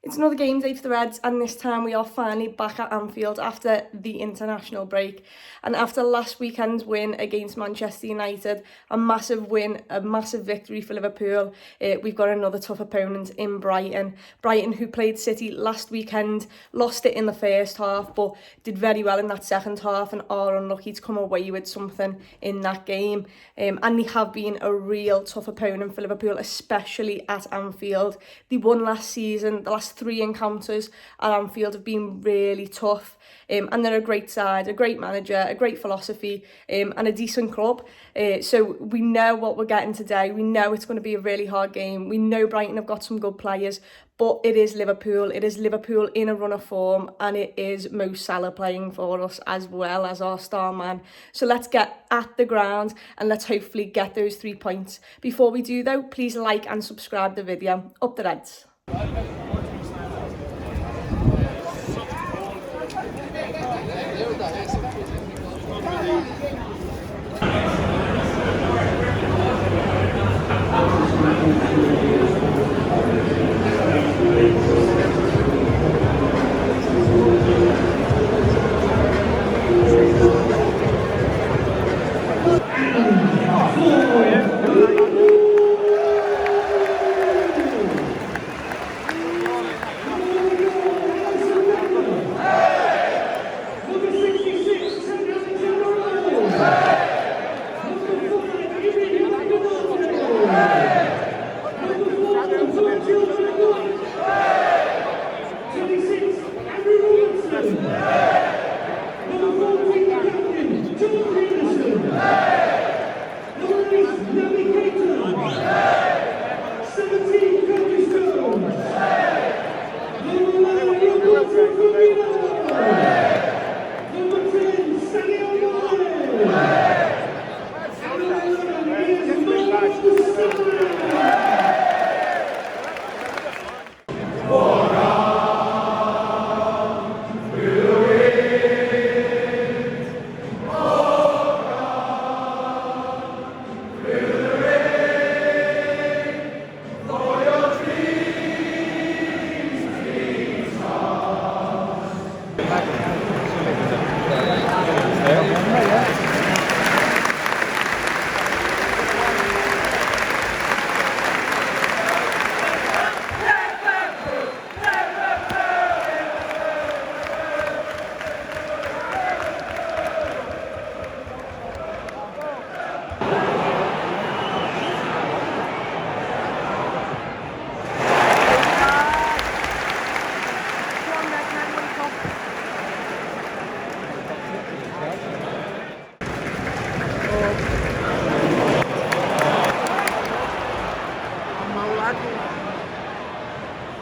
It's another game day for the Reds, and this time we are finally back at Anfield after the international break. And after last weekend's win against Manchester United, a massive win, a massive victory for Liverpool, we've got another tough opponent in Brighton. Brighton, who played City last weekend, lost it in the first half, but did very well in that second half and are unlucky to come away with something in that game. And they have been a real tough opponent for Liverpool, especially at Anfield. They won last season. The last 3 encounters at Anfield have been really tough, and they're a great side, a great manager, a great philosophy, and a decent club. So we know what we're getting today. We know it's going to be a really hard game. We know Brighton have got some good players, but it is Liverpool. It is Liverpool in a run of form, and it is Mo Salah playing for us as well as our star man. So let's get at the ground and let's hopefully get those 3 points. Before we do though, please like and subscribe the video. Up the Reds.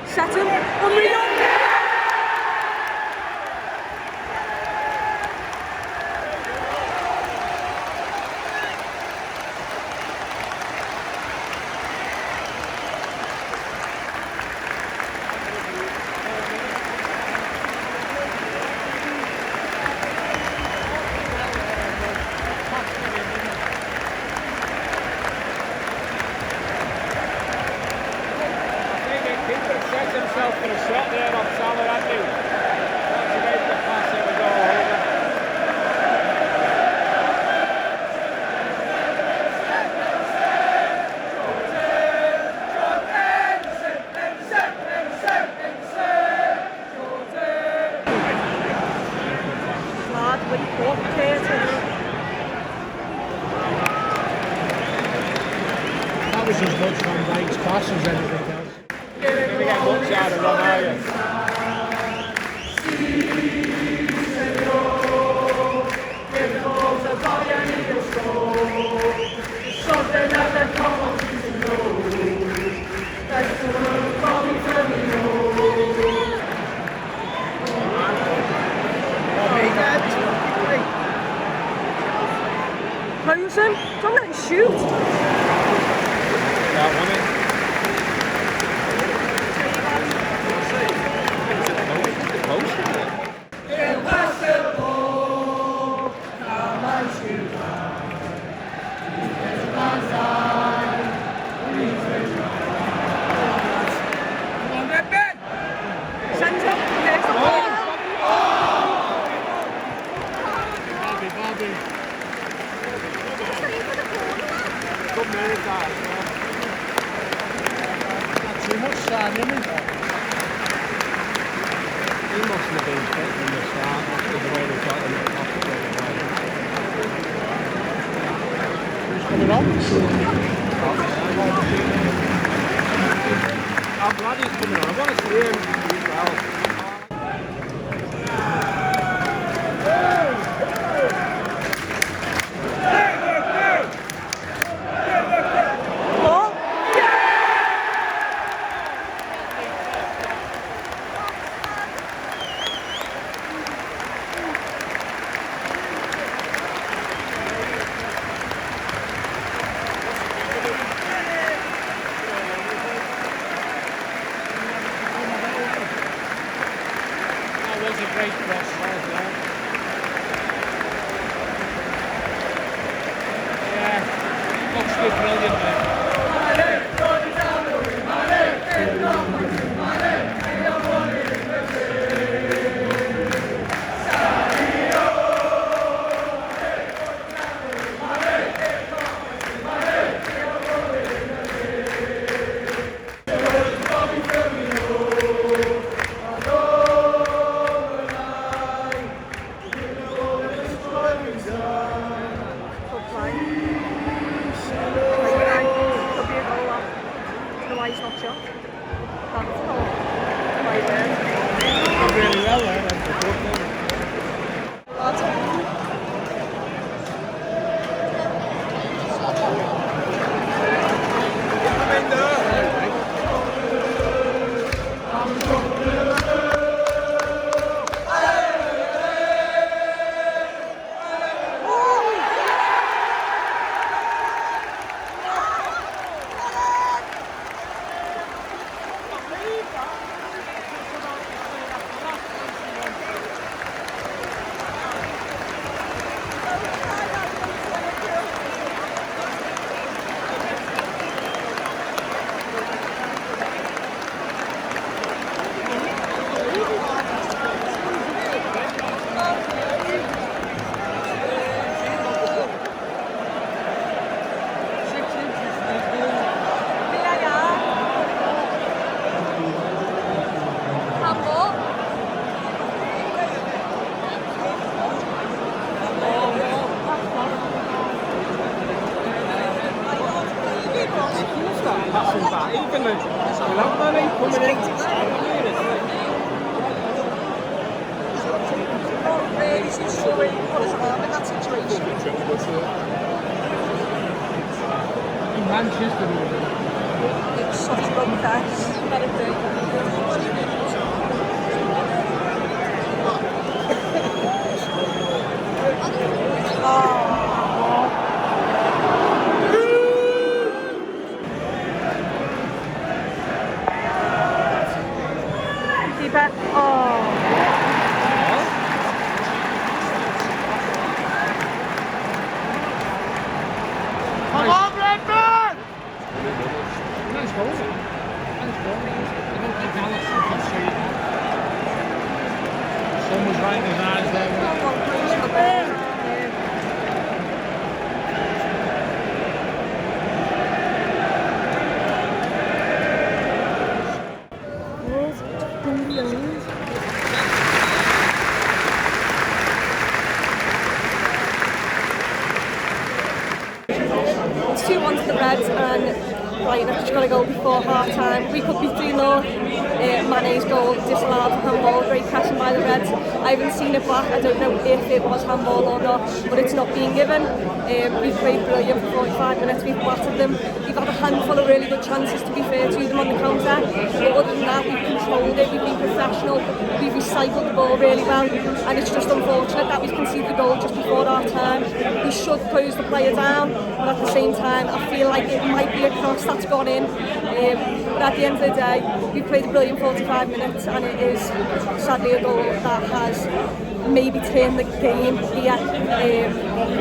Set him, unreal! Himself for a shot there on Salah, hasn't he? That's a great pass, here we go. That was as much Van Dijk's pass as anything else. You're going to get much out of Ron, are you? Close him, don't let him shoot. That one in. Impossible, come on, shoot. mustn't have been fit in the start. Must have already got him at the hospital. Who's coming on? I'm glad he's coming on. I want to see him as well. That was a great cross, yeah, looks good, brilliant, mate. Really well there, that's a good thing. Passing back, even the money coming in. Really seems to really put his arm in that situation. In Manchester, It was such a good press. Let it be. Keeper. Oh. Come on, Redmond! nice goal. Nice goal. I don't think Dallas can see it. Sun was right in his eyes there. It's 2-1 to the Reds and Brighton have just got to go before half time. We could be 3-0. Mane's goal disallowed for handball, great pressing by the Reds. I haven't seen it back, I don't know if it was handball or not, but it's not being given. We've played brilliant for 45 minutes, we've battered them. We've had a handful of really good chances, to be fair to them, on the counter. But other than that, we've controlled it, we've been professional, we've recycled the ball really well, and it's just unfortunate that we've conceded the goal just before our time. We should close the player down, but at the same time, I feel like it might be a cross that's gone in. But at the end of the day, we played a brilliant 45 minutes, and it is sadly a goal that has maybe turned the game here.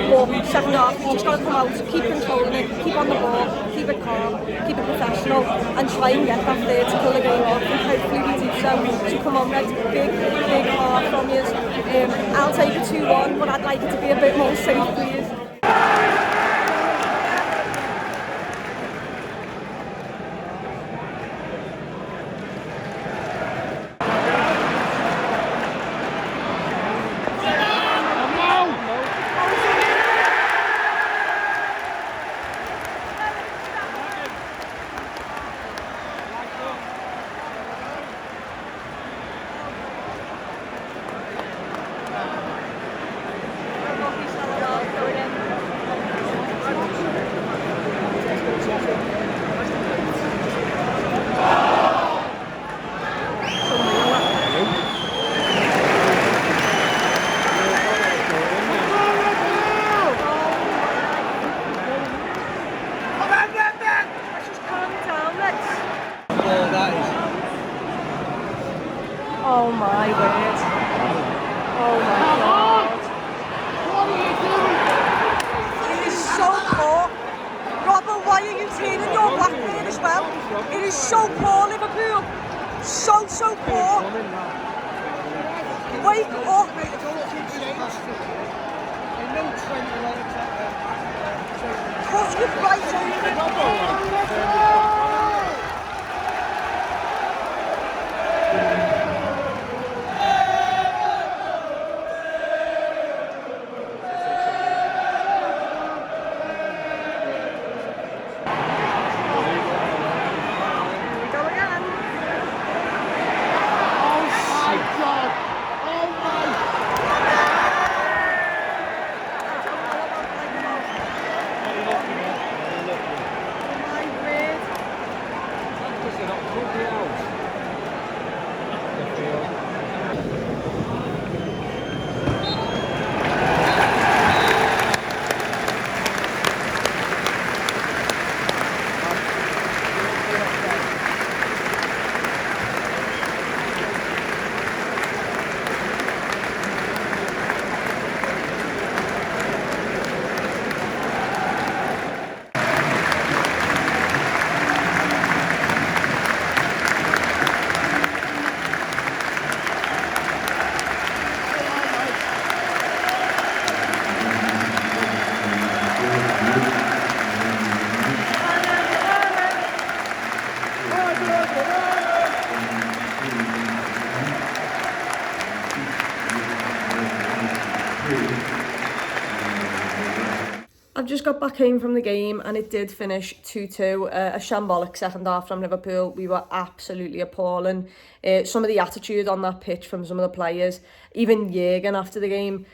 But second half, we've just got to come out, keep controlling it, keep on the ball, keep it calm, keep it professional, and try and get that third to pull the game off. And hopefully we do so. So come on, Reds, big heart from you. I'll take a 2-1, but I'd like it to be a bit more safe, please. Oh my word. Oh my God. What are you doing? It is so poor. Robert, why are you turning your back there as well? It is so poor, Liverpool. So poor. Wake up. Cut your Brighton. I've just got back home from the game and it did finish 2-2, a shambolic second half from Liverpool. We were absolutely appalling. Some of the attitude on that pitch from some of the players, even Jürgen after the game,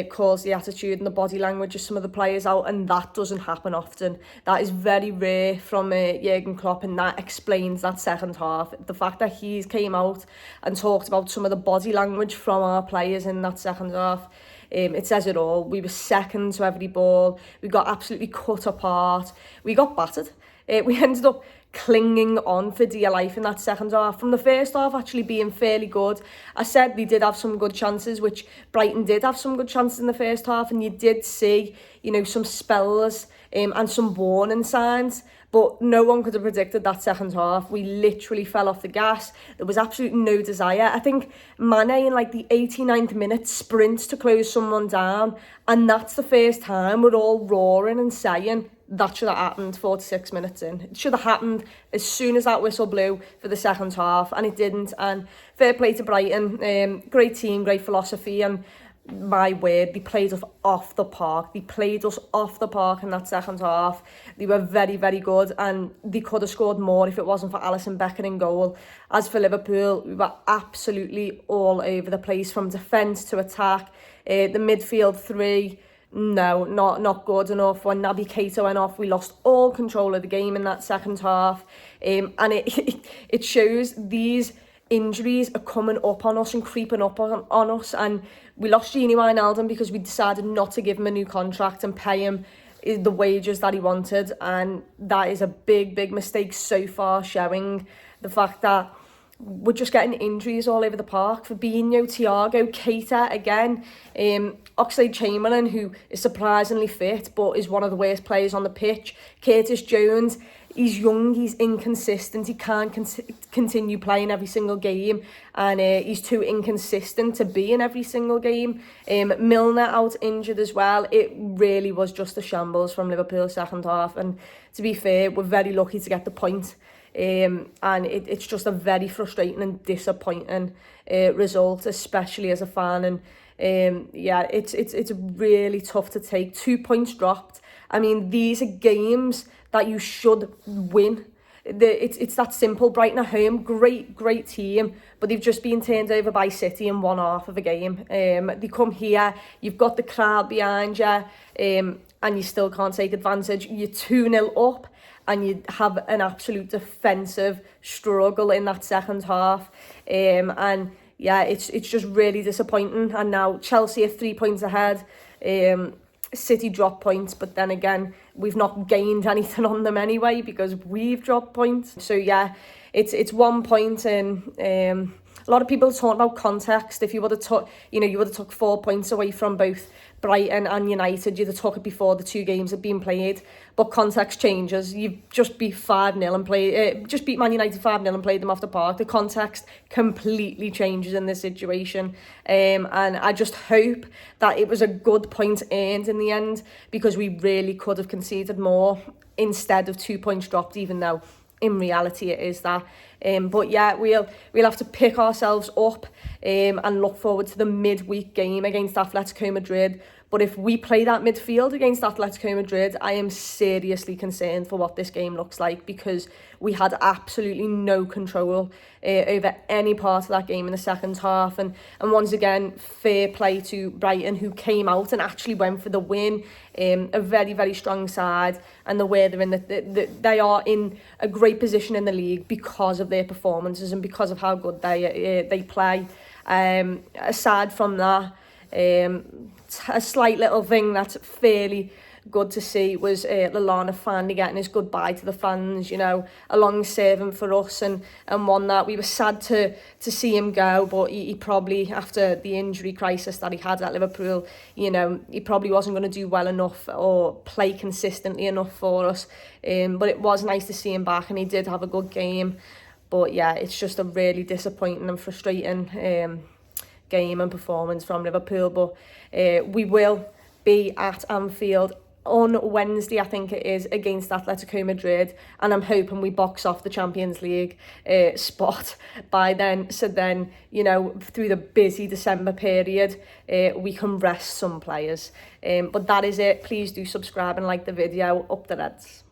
calls the attitude and the body language of some of the players out, and that doesn't happen often. That is very rare from Jürgen Klopp, and that explains that second half. The fact that he came out and talked about some of the body language from our players in that second half, it says it all. We were second to every ball. We got absolutely cut apart. We got battered. We ended up clinging on for dear life in that second half. From the first half actually being fairly good. I said they did have some good chances, which Brighton did have some good chances in the first half, and you did see, you know, some spells and some warning signs. But no one could have predicted that second half. We literally fell off the gas. There was absolutely no desire. I think Mane in like the 89th minute sprints to close someone down. And that's the first time we're all roaring and saying that should have happened 46 minutes in. It should have happened as soon as that whistle blew for the second half. And it didn't. And fair play to Brighton. Great team, great philosophy. And my word, they played us off the park. They played us off the park in that second half. They were very, very good, and they could have scored more if it wasn't for Alisson Becker in goal. As for Liverpool, we were absolutely all over the place from defence to attack. The midfield three, no, not good enough. When Naby Keita went off, we lost all control of the game in that second half. And it shows these injuries are coming up on us and creeping up on us. And we lost Gini Wijnaldum because we decided not to give him a new contract and pay him the wages that he wanted. And that is a big mistake so far, showing the fact that we're just getting injuries all over the park. Fabinho, Thiago, Keita again, Oxlade-Chamberlain, who is surprisingly fit but is one of the worst players on the pitch. Curtis Jones, he's young, he's inconsistent, he can't continue playing every single game, and he's too inconsistent to be in every single game. Milner out injured as well. It really was just a shambles from Liverpool's second half, and to be fair, we're very lucky to get the point. And it's just a very frustrating and disappointing result, especially as a fan. And yeah, it's really tough to take. 2 points dropped. I mean, these are games that you should win. It's that simple. Brighton at home, great team, but they've just been turned over by City in one half of a game. They come here, you've got the crowd behind you, and you still can't take advantage. You're 2-0 up, and you have an absolute defensive struggle in that second half. And yeah, it's just really disappointing. And now Chelsea are 3 points ahead. City dropped points, but then again, we've not gained anything on them anyway because we've dropped points. So yeah, it's 1 point in a lot of people talk about context. If you would have took, you know, you would have took 4 points away from both Brighton and United, you'd have took it before the 2 games had been played. But context changes. You've just beat 5-0 and just beat Man United 5-0 and played them off the park. The context completely changes in this situation. And I just hope that it was a good point earned in the end, because we really could have conceded more instead of 2 points dropped, even though in reality it is that. But yeah, we'll have to pick ourselves up and look forward to the midweek game against Atletico Madrid. But if we play that midfield against Atletico Madrid, I am seriously concerned for what this game looks like, because we had absolutely no control over any part of that game in the second half. And once again, fair play to Brighton, who came out and actually went for the win. A very, very strong side, and the way they're in they are in a great position in the league because of their performances and because of how good they play. Aside from that, a slight little thing that's fairly good to see was Lallana finally getting his goodbye to the fans, you know, a long servant for us, and one that we were sad to see him go, but he probably, after the injury crisis that he had at Liverpool, you know, he probably wasn't going to do well enough or play consistently enough for us, but it was nice to see him back, and he did have a good game. But yeah, it's just a really disappointing and frustrating game and performance from Liverpool. But we will be at Anfield on Wednesday, I think it is, against Atletico Madrid, and I'm hoping we box off the Champions League spot by then, so then, you know, through the busy December period, we can rest some players. But that is it. Please do subscribe and like the video. Up the Reds.